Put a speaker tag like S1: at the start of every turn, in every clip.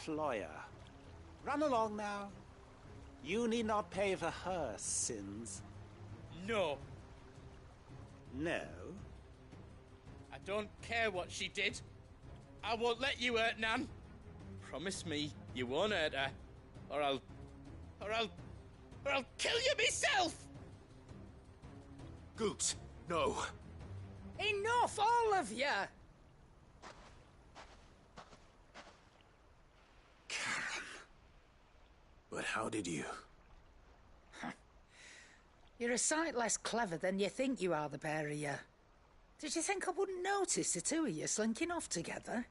S1: employer. Run along now. You need not pay for her sins.
S2: No.
S1: No?
S2: I don't care what she did. I won't let you hurt Nan. Promise me you won't hurt her, or I'll kill you myself!
S3: Goots, no.
S4: Enough, all of you!
S3: Karen. But how did you?
S4: You're a sight less clever than you think you are, the pair of you. Did you think I wouldn't notice the two of you slinking off together?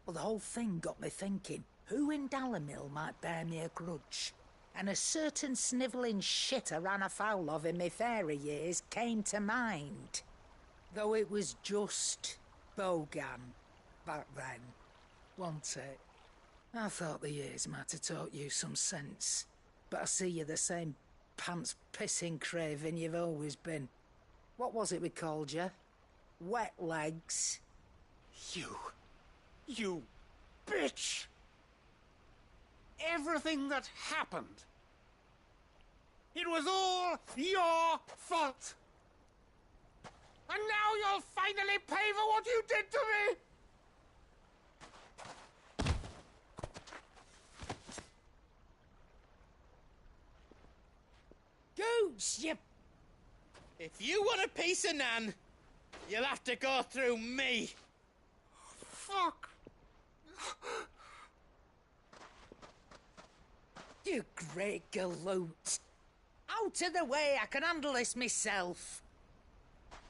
S4: Well, the whole thing got me thinking, who in Dallarmill might bear me a grudge? And a certain snivelling shit I ran afoul of in my fairy years came to mind. Though it was just Bogan back then, wasn't it? I thought the years might have taught you some sense, but I see you're the same pants-pissing craven you've always been. What was it we called you? Wet legs.
S1: You bitch! Everything that happened, it was all your fault! And now you'll finally pay for what you did to me!
S4: Goots, you...
S2: If you want a piece of Nan, you'll have to go through me.
S1: Fuck!
S4: You great galoot. Out of the way, I can handle this myself.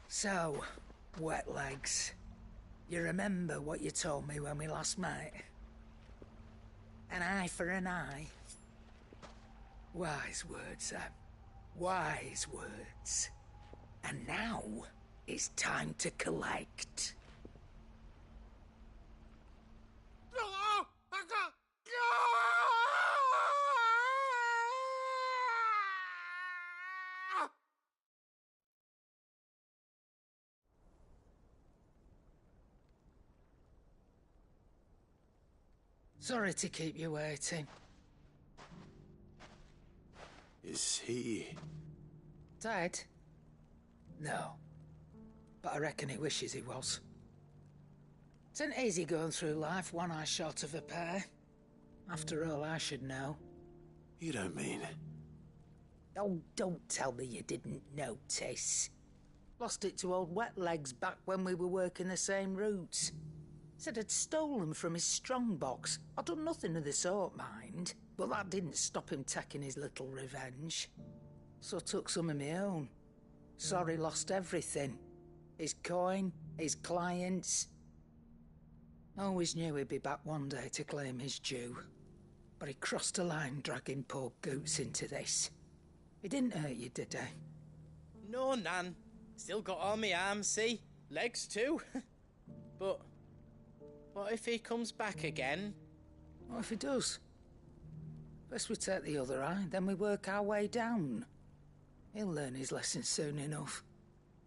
S4: So, wet legs, you remember what you told me when we last met? An eye for an eye. Wise words, Sam. Wise words. And now, it's time to collect. Sorry to keep you waiting.
S3: Is he...
S4: Dead? No. But I reckon he wishes he was. It ain't easy going through life one eye short of a pair. After all, I should know.
S3: You don't mean...
S4: Oh, don't tell me you didn't notice. Lost it to old Wet Legs back when we were working the same routes. Said I'd stolen from his strongbox. I'd done nothing of the sort, mind. But that didn't stop him taking his little revenge. So I took some of my own. Sorry, lost everything. His coin, his clients. Always knew he'd be back one day to claim his due. But he crossed a line dragging poor Goots into this. He didn't hurt you, did he?
S2: No, Nan. Still got all my arms, see? Legs too. But what if he comes back again?
S4: What if he does? First we take the other eye, then we work our way down. He'll learn his lesson soon enough.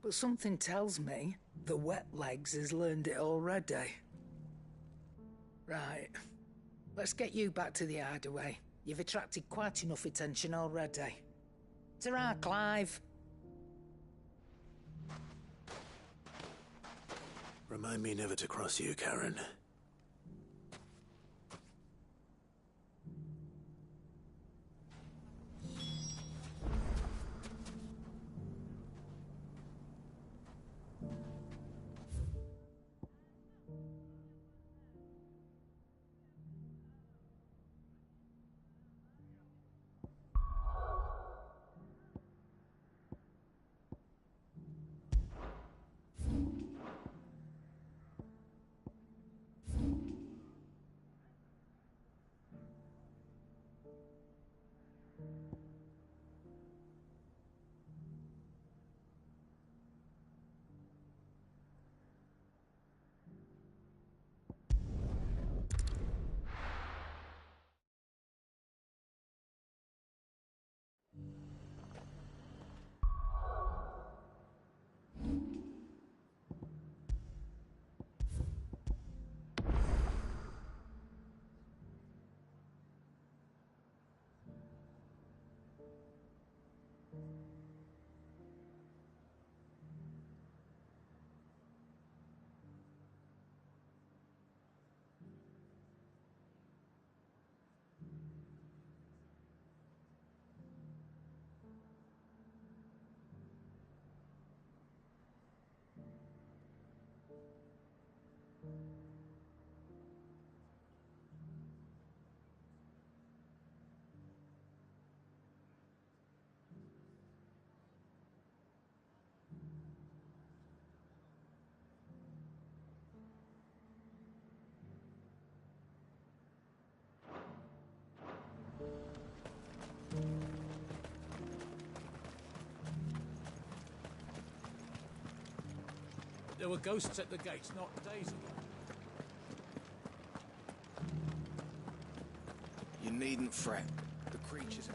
S4: But something tells me the Wet Legs has learned it already. Right. Let's get you back to the hideaway. You've attracted quite enough attention already. Ta-ra, Clive.
S3: Remind me never to cross you, Karen.
S5: there were ghosts at the gates not days ago.
S1: You needn't fret. The creatures are...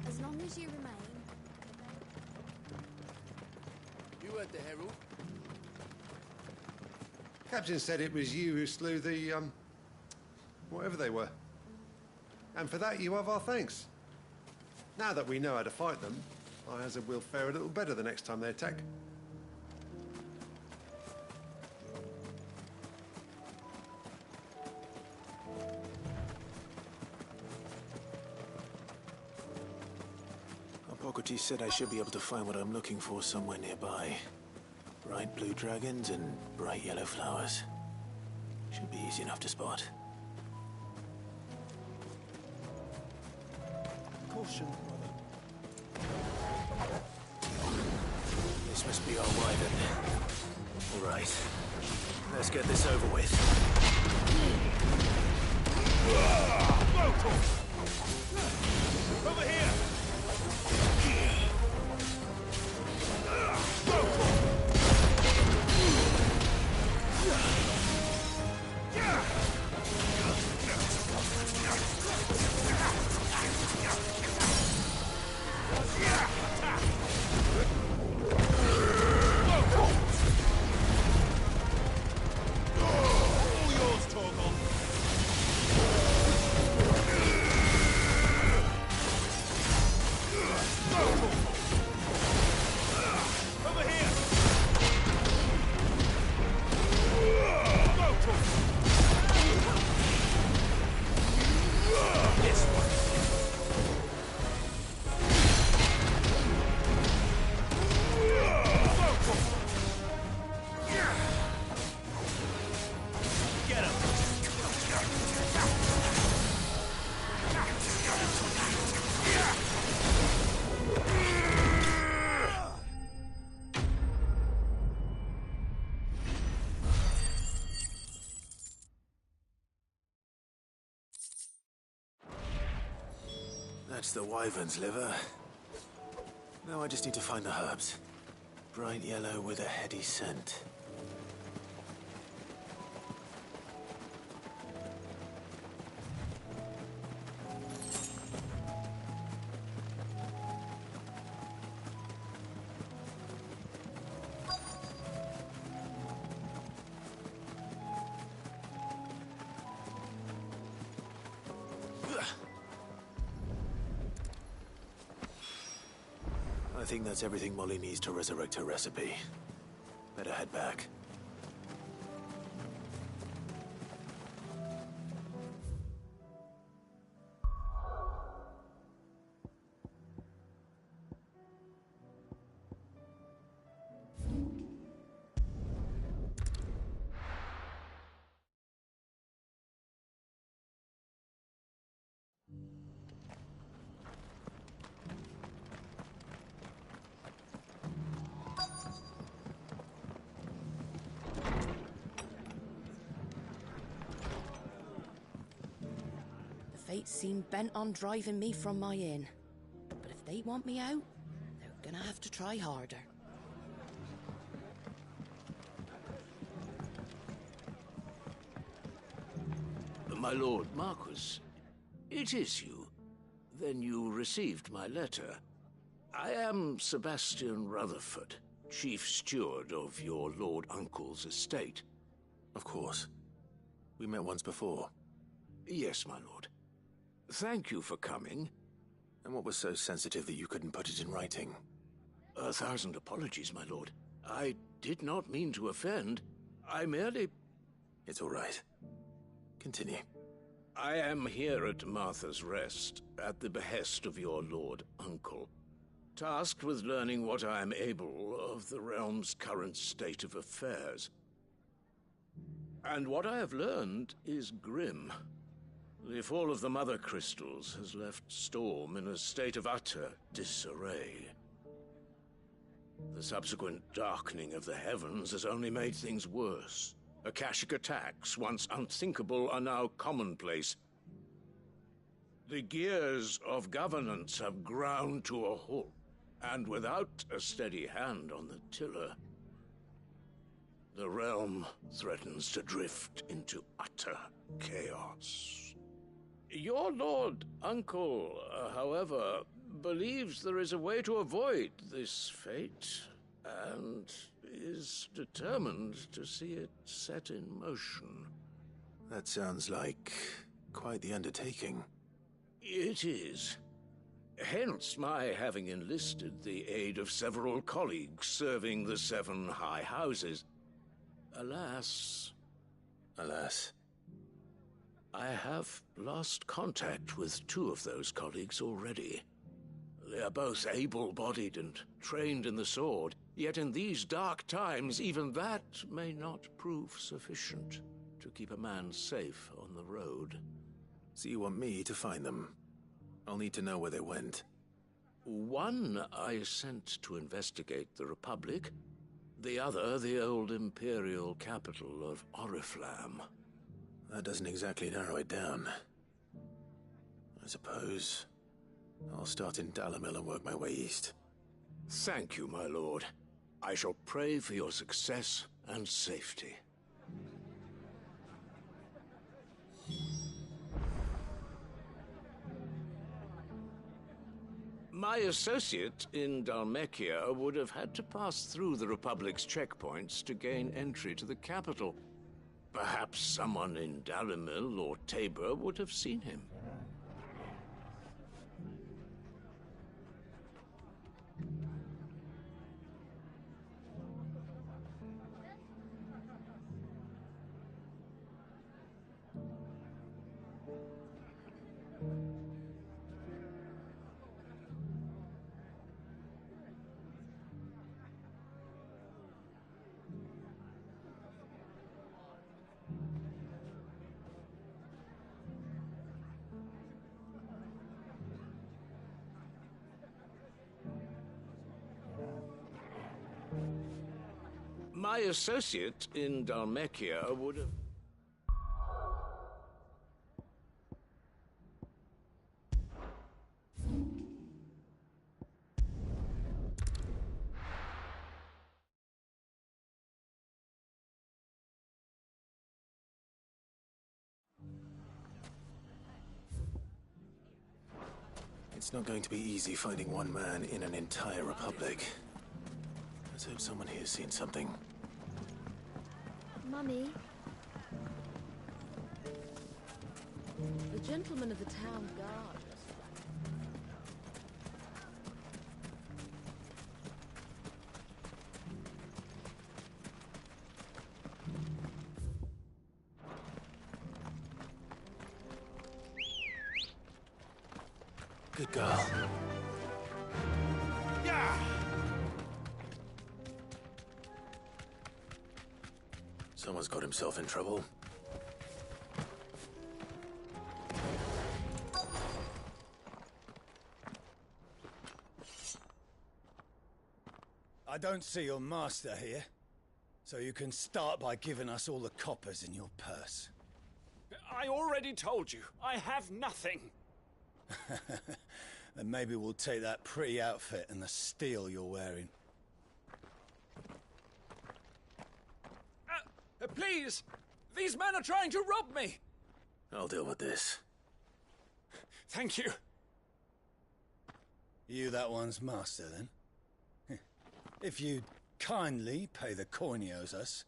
S6: As long as you remain...
S1: You heard the herald?
S7: Captain said it was you who slew the, whatever they were. And for that, you have our thanks. Now that we know how to fight them, I hazard we'll fare a little better the next time they attack.
S3: Hippocrates said I should be able to find what I'm looking for somewhere nearby. Bright blue dragons and bright yellow flowers. Should be easy enough to spot.
S5: Caution, brother.
S3: This must be our wyvern. All right. Let's get this over with.
S1: Over here!
S3: That's the wyvern's liver. Now I just need to find the herbs. Bright yellow with a heady scent. I think that's everything Molly needs to resurrect her recipe. Better head back.
S8: Fate seem bent on driving me from my inn. But if they want me out, they're gonna have to try harder.
S9: My lord Marquis, it is you. Then you received my letter. I am Sebastian Rutherford, chief steward of your lord uncle's estate.
S3: Of course. We met once before.
S9: Yes, my lord. Thank you for coming.
S3: And what was so sensitive that you couldn't put it in writing?
S9: 1,000 apologies, my lord. I did not mean to offend. I merely...
S3: It's all right. Continue.
S9: I am here at Martha's Rest, at the behest of your lord uncle, tasked with learning what I am able of the realm's current state of affairs. And what I have learned is grim. The fall of the Mother Crystals has left Storm in a state of utter disarray. The subsequent darkening of the heavens has only made things worse. Akashic attacks, once unthinkable, are now commonplace. The gears of governance have ground to a halt, and without a steady hand on the tiller, the realm threatens to drift into utter chaos. Your Lord Uncle, however, believes there is a way to avoid this fate, and is determined to see it set in motion.
S3: That sounds like quite the undertaking.
S9: It is. Hence my having enlisted the aid of several colleagues serving the 7 high houses. Alas, I have lost contact with 2 of those colleagues already. They are both able-bodied and trained in the sword, yet in these dark times even that may not prove sufficient to keep a man safe on the road.
S3: So you want me to find them? I'll need to know where they went.
S9: One I sent to investigate the Republic, the other the old Imperial capital of Oriflamme.
S3: That doesn't exactly narrow it down. I suppose I'll start in Dalamil and work my way east.
S9: Thank you, my lord. I shall pray for your success and safety. My associate in Dhalmekia would have had to pass through the Republic's checkpoints to gain entry to the capital. Perhaps someone in Dalamil or Tabor would have seen him. My associate in Dhalmekia would have...
S3: It's not going to be easy finding one man in an entire republic. Let's hope someone here's seen something.
S6: Mummy,
S8: The gentleman of the town guard.
S3: Good girl.
S1: Yeah!
S3: Someone's got himself in trouble.
S5: I don't see your master here, so you can start by giving us all the coppers in your purse.
S10: I already told you, I have nothing.
S5: Then maybe we'll take that pretty outfit and the steel you're wearing.
S10: Please! These men are trying to rob me!
S3: I'll deal with this.
S10: Thank you.
S5: You that one's master, then? If you'd kindly pay the coin he owes us,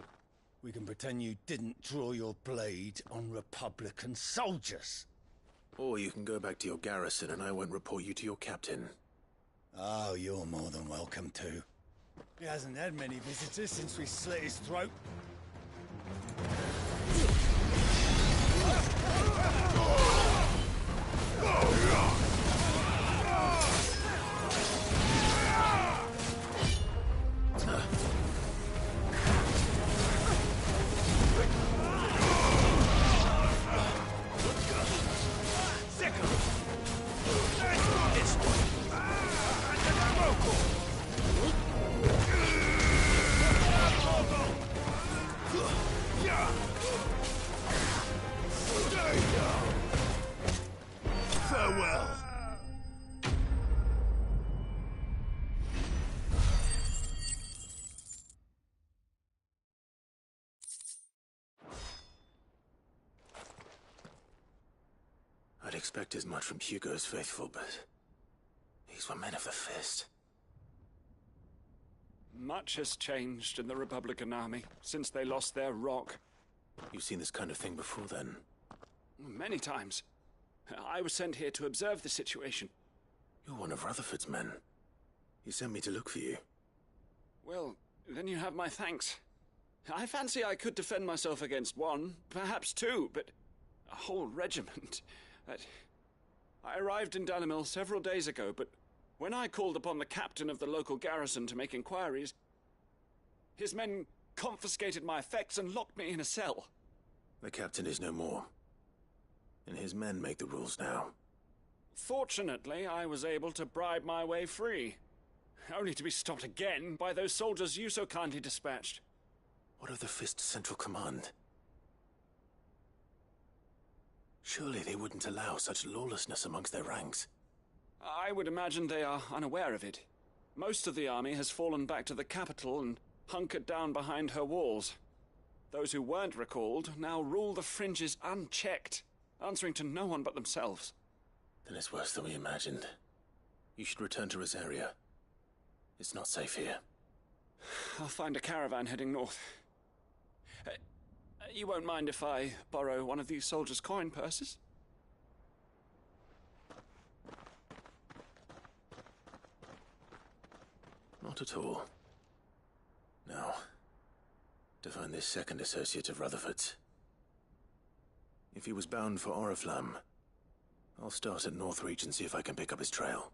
S5: we can pretend you didn't draw your blade on Republican soldiers.
S3: Or you can go back to your garrison and I won't report you to your captain.
S5: Oh, you're more than welcome to. He hasn't had many visitors since we slit his throat.
S3: expect as much from Hugo's faithful, but these were men of the fist.
S10: Much has changed in the Republican army since they lost their rock.
S3: You've seen this kind of thing before, then?
S10: Many times. I was sent here to observe the situation.
S3: You're one of Rutherford's men. He sent me to look for you.
S10: Well, then you have my thanks. I fancy I could defend myself against one, perhaps two, but a whole regiment. I arrived in Dalimil several days ago, but when I called upon the captain of the local garrison to make inquiries, his men confiscated my effects and locked me in a cell.
S3: The captain is no more, and his men make the rules now.
S10: Fortunately, I was able to bribe my way free, only to be stopped again by those soldiers you so kindly dispatched.
S3: What of the Fist's Central Command? Surely they wouldn't allow such lawlessness amongst their ranks.
S10: I would imagine they are unaware of it. Most of the army has fallen back to the capital and hunkered down behind her walls. Those who weren't recalled now rule the fringes unchecked, answering to no one but themselves.
S3: Then it's worse than we imagined. You should return to Rosaria. It's not safe here.
S10: I'll find a caravan heading north. You won't mind if I borrow one of these soldiers' coin purses?
S3: Not at all. Now, to find this second associate of Rutherford's. If he was bound for Oriflamme, I'll start at Northreach and see if I can pick up his trail.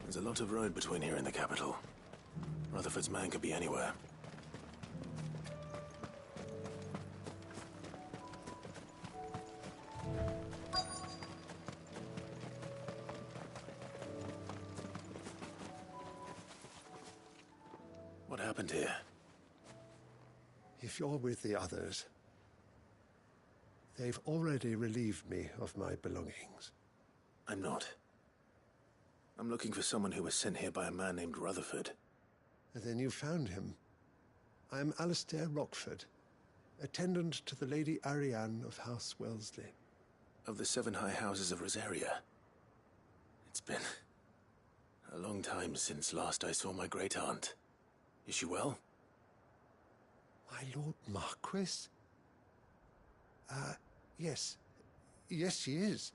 S3: There's a lot of road between here and the capital. Rutherford's man could be anywhere. What happened here?
S7: If you're with the others, they've already relieved me of my belongings.
S3: I'm not. I'm looking for someone who was sent here by a man named Rutherford.
S7: And then you found him. I'm Alistair Rockford, attendant to the Lady Ariane of House Wellesley.
S3: Of the 7 high houses of Rosaria. It's been a long time since last I saw my great-aunt. Is she well?
S7: My Lord Marquis? Yes. Yes, she is.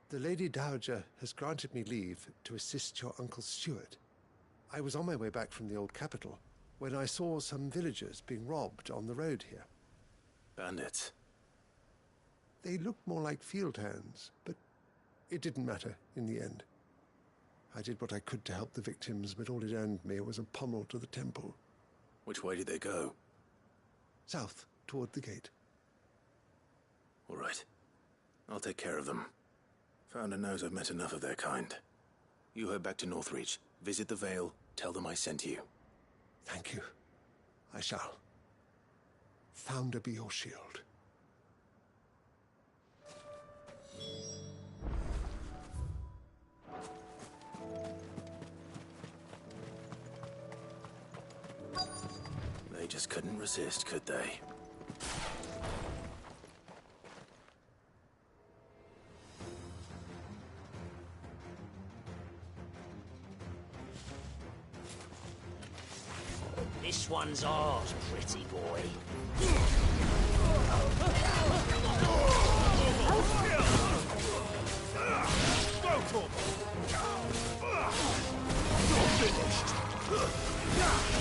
S7: The Lady Dowager has granted me leave to assist your Uncle Stuart. I was on my way back from the old capital when I saw some villagers being robbed on the road here.
S3: Bandits?
S7: They looked more like field hands, but it didn't matter in the end. I did what I could to help the victims, but all it earned me was a pommel to the temple.
S3: Which way did they go?
S7: South, toward the gate.
S3: All right. I'll take care of them. Founder knows I've met enough of their kind. You head back to Northreach, visit the Vale, tell them I sent you.
S7: Thank you. I shall. Founder be your shield.
S3: They just couldn't resist, could they?
S11: This one's ours, pretty boy.
S1: Go, Torvald! You're finished! Over here!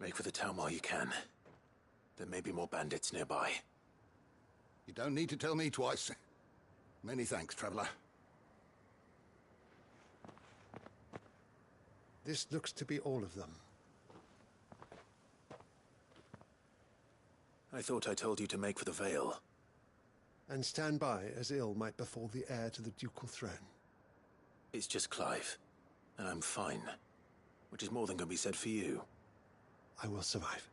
S3: Make for the town while you can. There may be more bandits nearby.
S12: You don't need to tell me twice. Many thanks, traveler.
S7: This looks to be all of them.
S3: I thought I told you to make for the Vale.
S7: And stand by as ill might befall the heir to the ducal throne.
S3: It's just Clive, and I'm fine. Which is more than can be said for you.
S7: I will survive.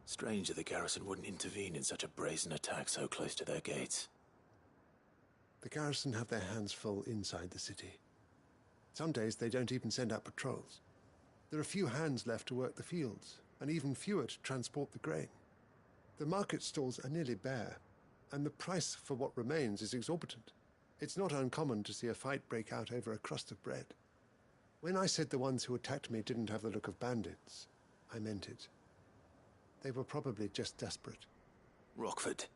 S3: Strange that the garrison wouldn't intervene in such a brazen attack so close to their gates.
S7: The garrison have their hands full inside the city. Some days they don't even send out patrols. There are few hands left to work the fields, and even fewer to transport the grain. The market stalls are nearly bare, and the price for what remains is exorbitant. It's not uncommon to see a fight break out over a crust of bread. When I said the ones who attacked me didn't have the look of bandits, I meant it. They were probably just desperate.
S3: Rockford,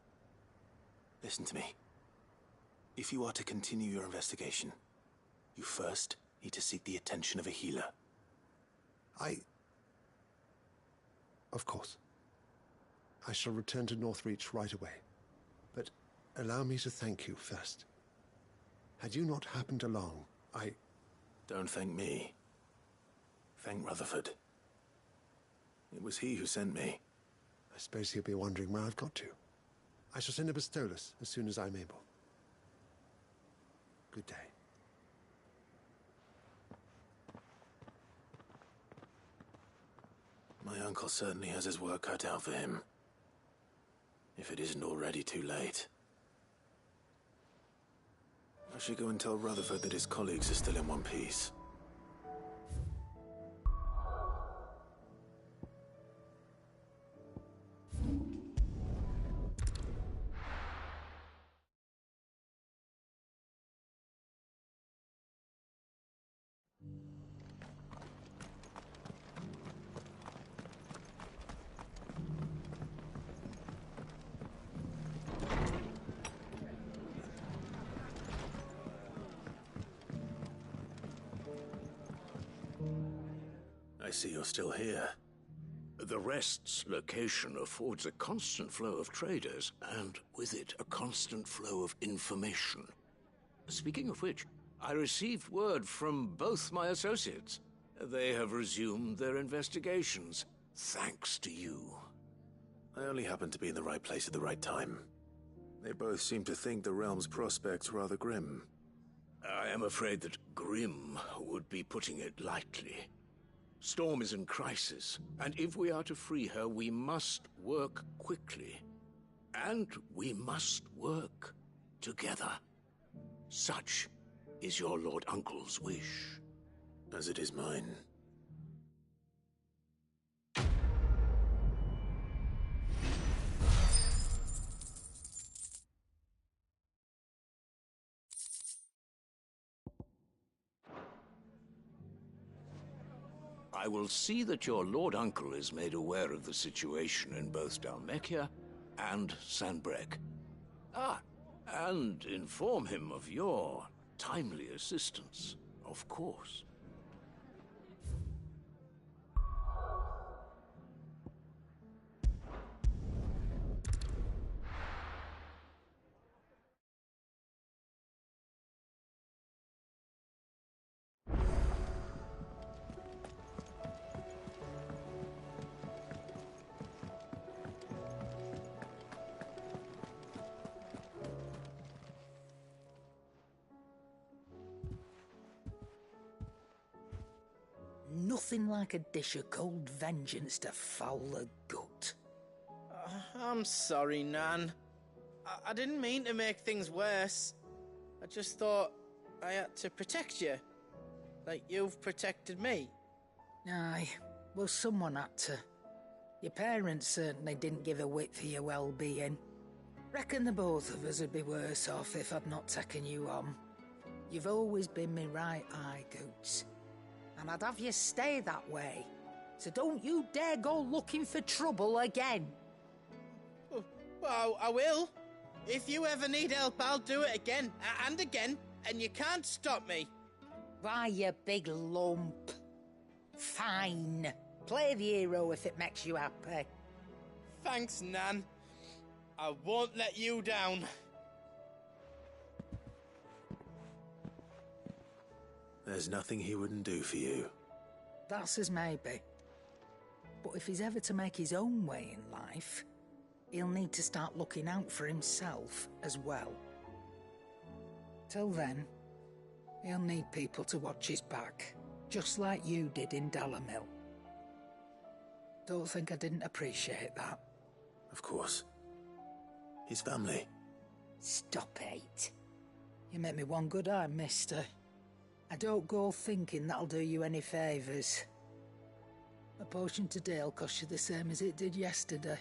S3: listen to me. If you are to continue your investigation, you first need to seek the attention of a healer.
S7: Of course. I shall return to Northreach right away. But allow me to thank you first. Had you not happened along,
S3: Don't thank me. Thank Rutherford. It was he who sent me.
S7: I suppose he'll be wondering where I've got to. I shall send a Bastolus as soon as I'm able. Good day.
S3: My uncle certainly has his work cut out for him. If it isn't already too late. I should go and tell Rutherford that his colleagues are still in one piece. I see you're still here.
S9: The Rest's location affords a constant flow of traders, and with it, a constant flow of information. Speaking of which, I received word from both my associates. They have resumed their investigations, thanks to you.
S3: I only happened to be in the right place at the right time. They both seem to think the realm's prospects rather grim.
S9: I am afraid that grim would be putting it lightly. Storm is in crisis, and if we are to free her, we must work quickly. And we must work together. Such is your Lord Uncle's wish.
S3: As it is mine.
S9: I will see that your Lord Uncle is made aware of the situation in both Dalmekia and Sanbrek. And inform him of your timely assistance, of course.
S4: Nothing like a dish of cold vengeance to foul the gut.
S2: I'm sorry, Nan. I didn't mean to make things worse. I just thought I had to protect you. Like you've protected me.
S4: Aye, well, someone had to. Your parents certainly didn't give a whit for your well-being. Reckon the both of us would be worse off if I'd not taken you on. You've always been me right eye, Goots. And I'd have you stay that way. So don't you dare go looking for trouble again.
S2: Well, I will. If you ever need help, I'll do it again and again, and you can't stop me.
S4: Why, you big lump. Fine. Play the hero if it makes you happy.
S2: Thanks, Nan. I won't let you down.
S3: There's nothing he wouldn't do for you.
S4: That's as maybe. But if he's ever to make his own way in life, he'll need to start looking out for himself as well. Till then, he'll need people to watch his back, just like you did in Dalamil. Don't think I didn't appreciate that.
S3: Of course. His family.
S4: Stop it. You make me one good eye, mister. I don't go thinking that'll do you any favours. A potion today'll cost you the same as it did yesterday.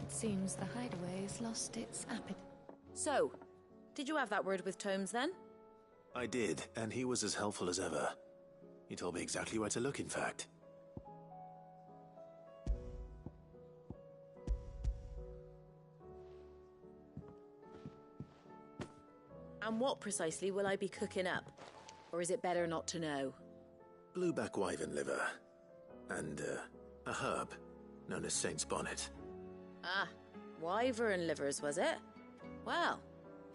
S13: Seems the hideaway's lost its appetite.
S14: So, did you have that word with Tomes then?
S3: I did, and he was as helpful as ever. He told me exactly where to look, in fact.
S14: And what precisely will I be cooking up? Or is it better not to know?
S3: Blueback wyvern liver. And, a herb known as Saint's Bonnet.
S14: Ah, wyvern livers, was it? Well,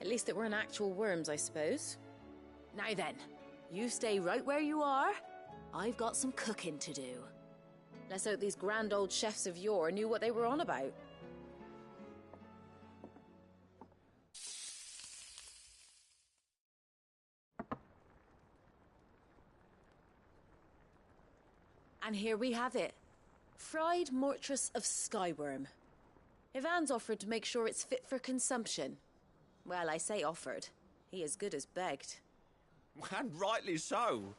S14: at least it weren't actual worms, I suppose. Now then, you stay right where you are. I've got some cooking to do. Let's hope these grand old chefs of yore knew what they were on about. And here we have it. Fried mortress of skyworm. Ivan's offered to make sure it's fit for consumption. Well, I say offered. He as good as begged.
S15: And rightly so.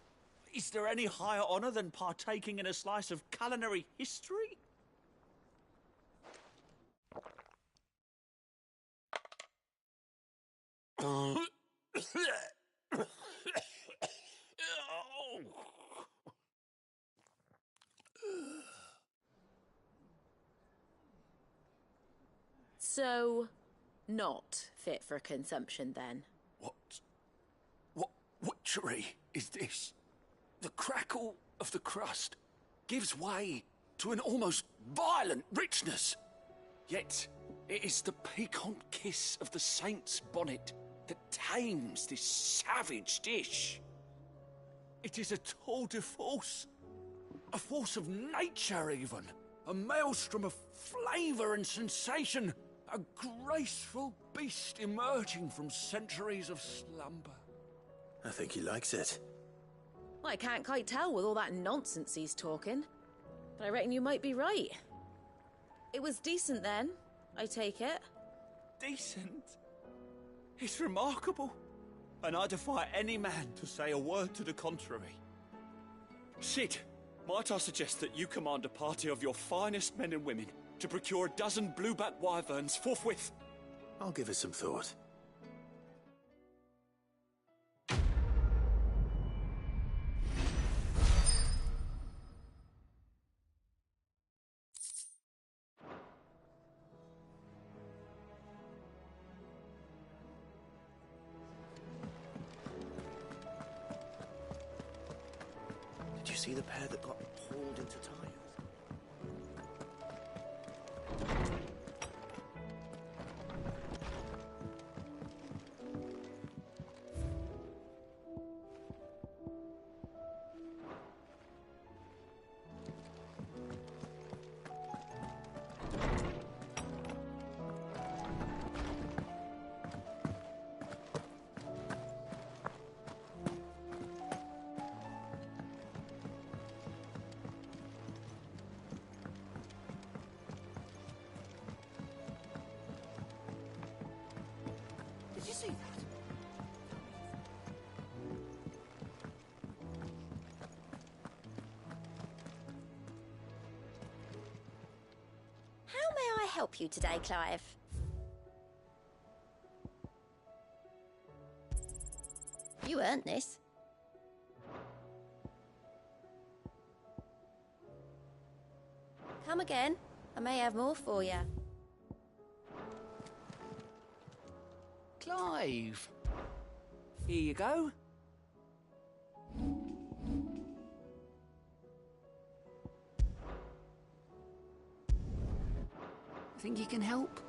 S15: Is there any higher honour than partaking in a slice of culinary history?
S14: So, not fit for consumption then?
S10: What witchery is this? The crackle of the crust gives way to an almost violent richness. Yet, it is the piquant kiss of the saint's bonnet that tames this savage dish. It is a tour de force. A force of nature, even. A maelstrom of flavour and sensation. A graceful beast emerging from centuries of slumber.
S3: I think he likes it.
S14: Well, I can't quite tell with all that nonsense he's talking. But I reckon you might be right. It was decent then, I take it.
S15: Decent? It's remarkable. And I defy any man to say a word to the contrary. Sid, might I suggest that you command a party of your finest men and women to procure a dozen blueback wyverns forthwith?
S3: I'll give it some thought.
S11: Did you see the pair that got hauled into tiles?
S8: Did you see that?
S16: How may I help you today, Clive? You earned this. Come again. I may have more for you.
S15: Clive. Here you go. Think you can help?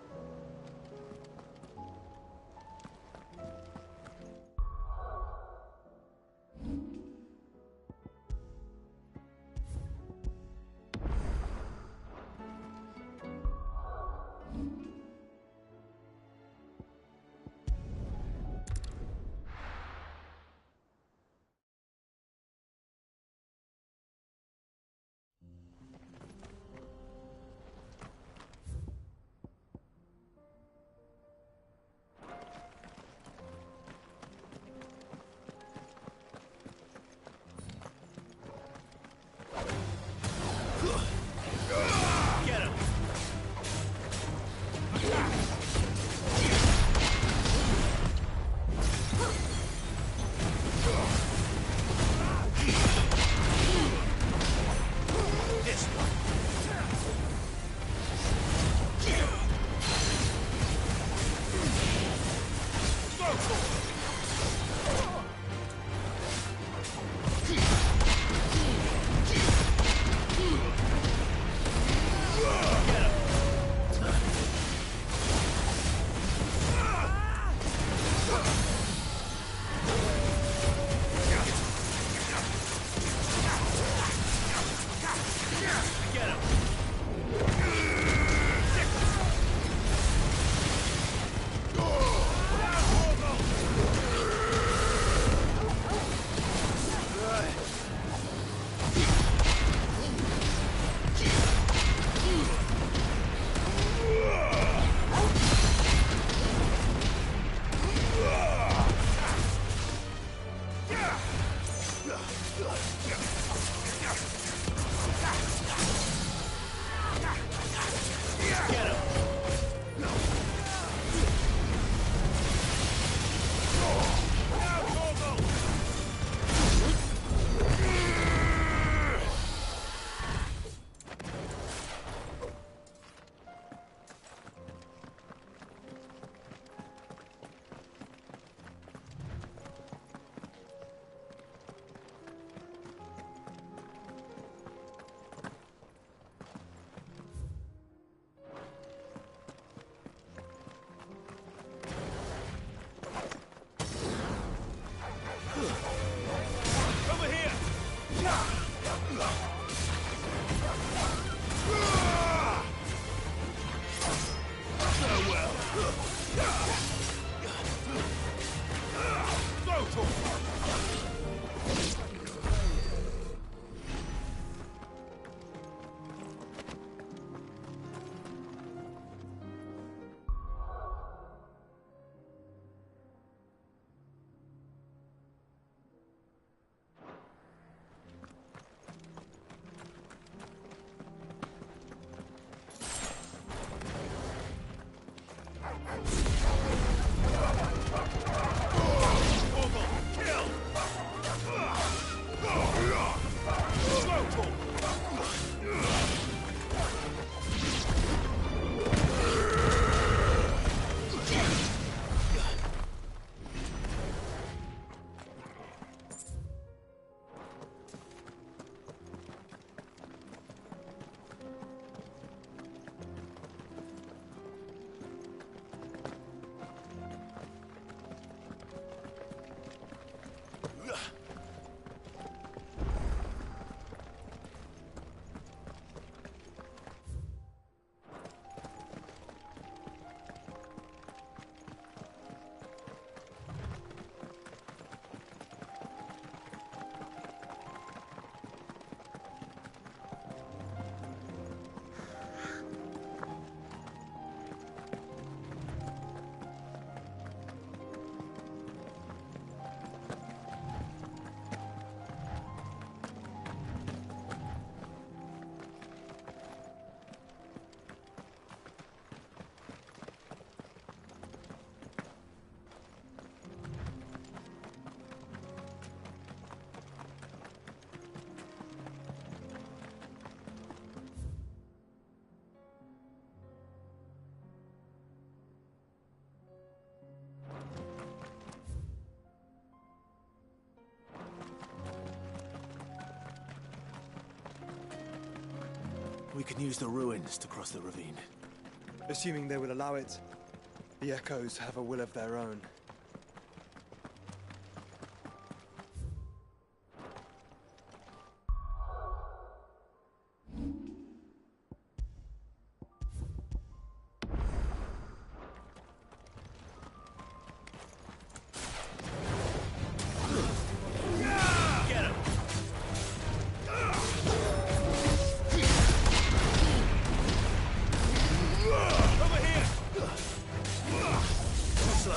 S3: We can use the ruins to cross the ravine.
S17: Assuming they will allow it. The Echoes have a will of their own.
S3: Slow.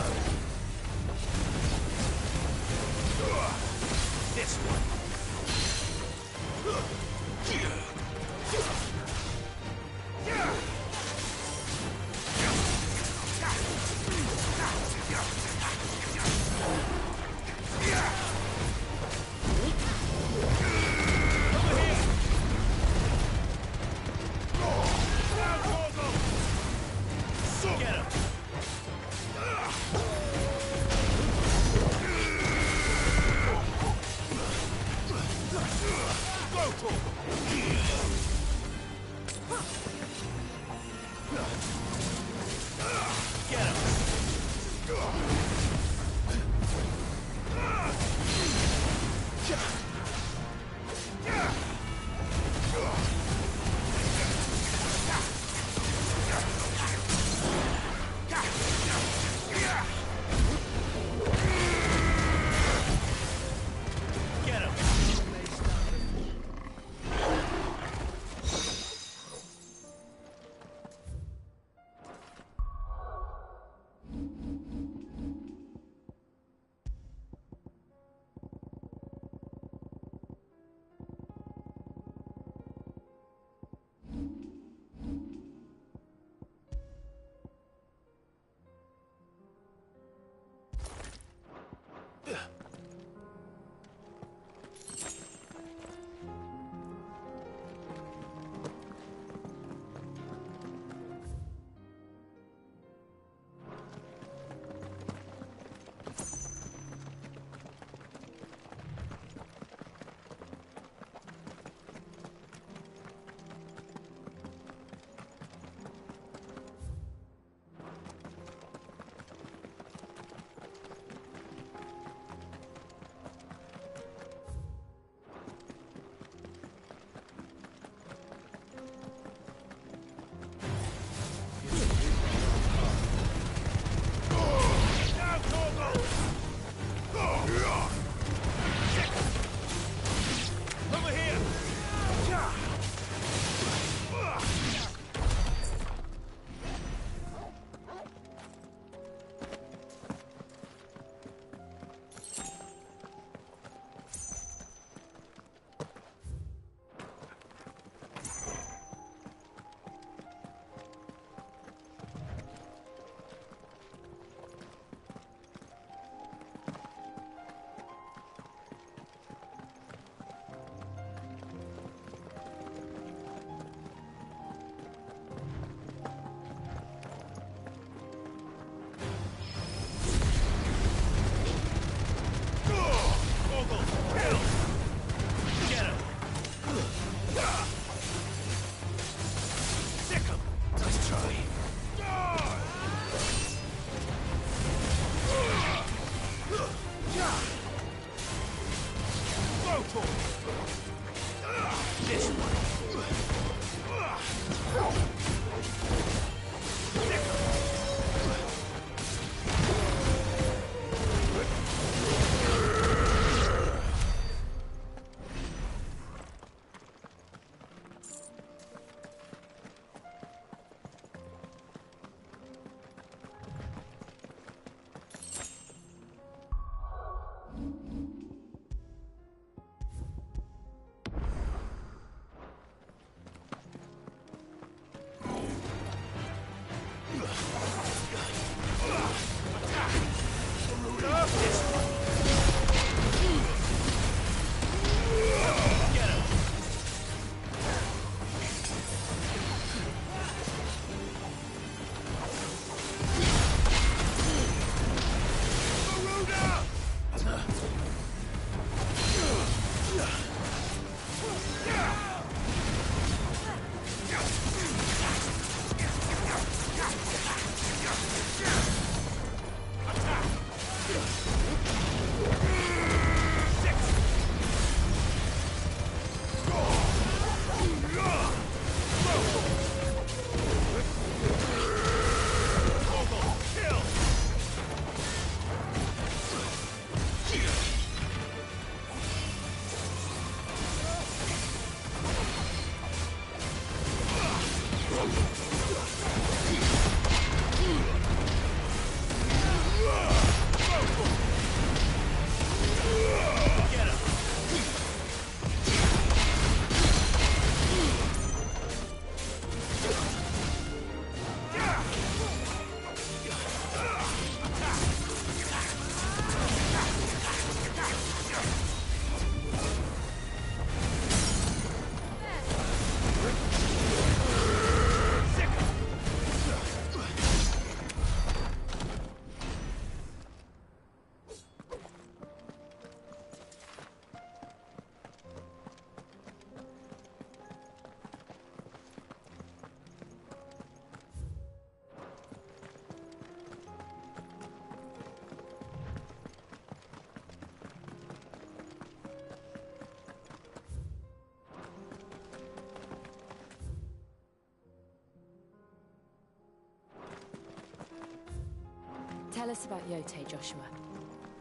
S8: Tell us about Yote, Joshua.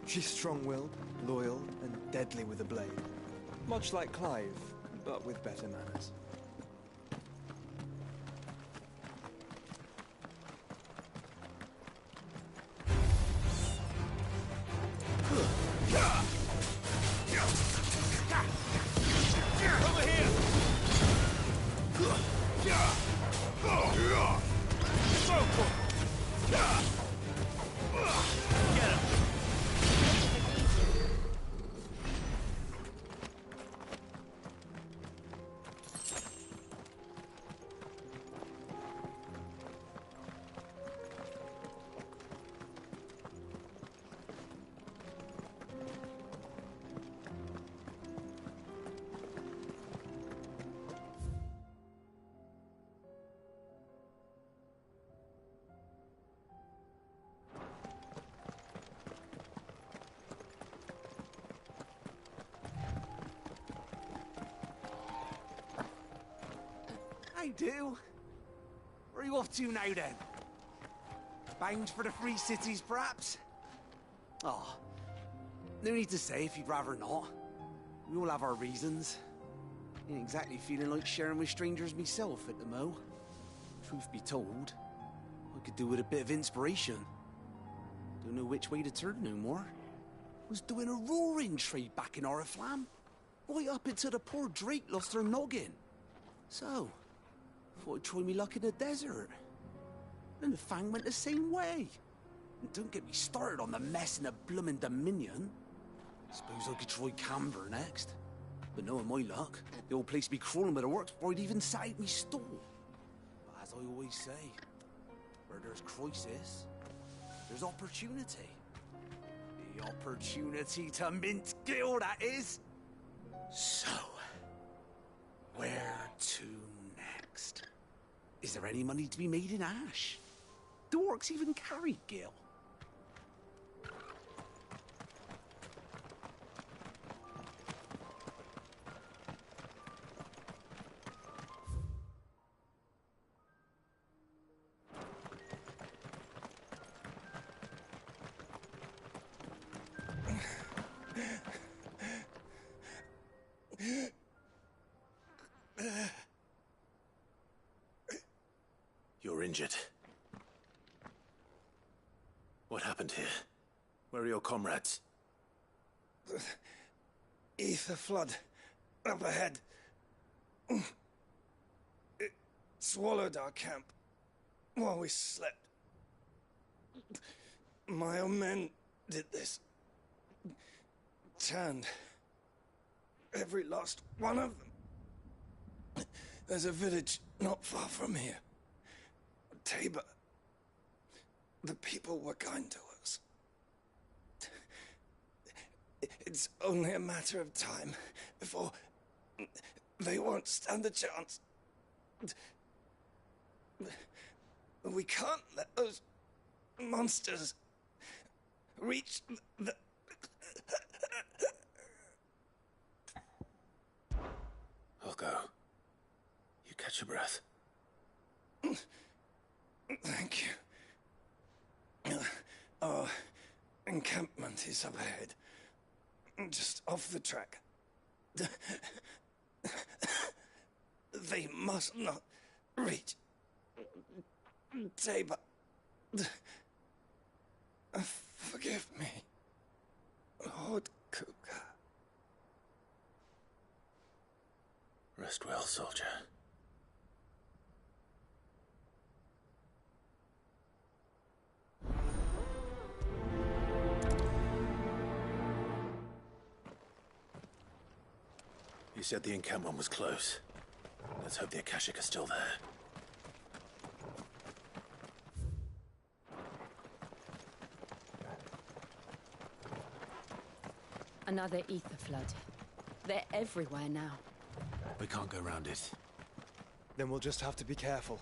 S17: She's strong-willed, loyal, and deadly with a blade. Much like Clive, but with better manners.
S1: I do. Where are you off to now, then? Bound for the Free Cities, perhaps? Oh, no need to say if you'd rather not. We all have our reasons. Ain't exactly feeling like sharing with strangers myself at the mo. Truth be told, I could do with a bit of inspiration. Don't know which way to turn no more. Was doing a roaring trade back in Oriflamme. Right up until the poor Drake lost her noggin. So, thought I'd try me luck in the desert. And the Fang went the same way. And don't get me started on the mess in the bloomin' Dominion. Suppose I could try Camber next. But knowing my luck, the old place be crawling with the works before I'd even sat out me stall. But as I always say, where there's crisis, there's opportunity. The opportunity to mint Gil, that is. So, where to next? Is there any money to be made in Ash? Do orcs even carry Gil?
S3: You're injured. What happened here? Where are your comrades?
S5: Ether flood. Up ahead. It swallowed our camp while we slept. My own men did this. Turned every last one of them. There's a village not far from here. Tabor. The people were kind to us. It's only a matter of time before they won't stand a chance. We can't let those monsters reach the...
S3: I'll go. You catch your breath.
S5: Thank you. Our encampment is up ahead. Just off the track. They must not reach Tabor. Forgive me, Lord Kuka.
S3: Rest well, soldier. You said the encampment was close. Let's hope the Akashic are still there.
S8: Another ether flood. They're everywhere now.
S3: We can't go round it.
S17: Then we'll just have to be careful.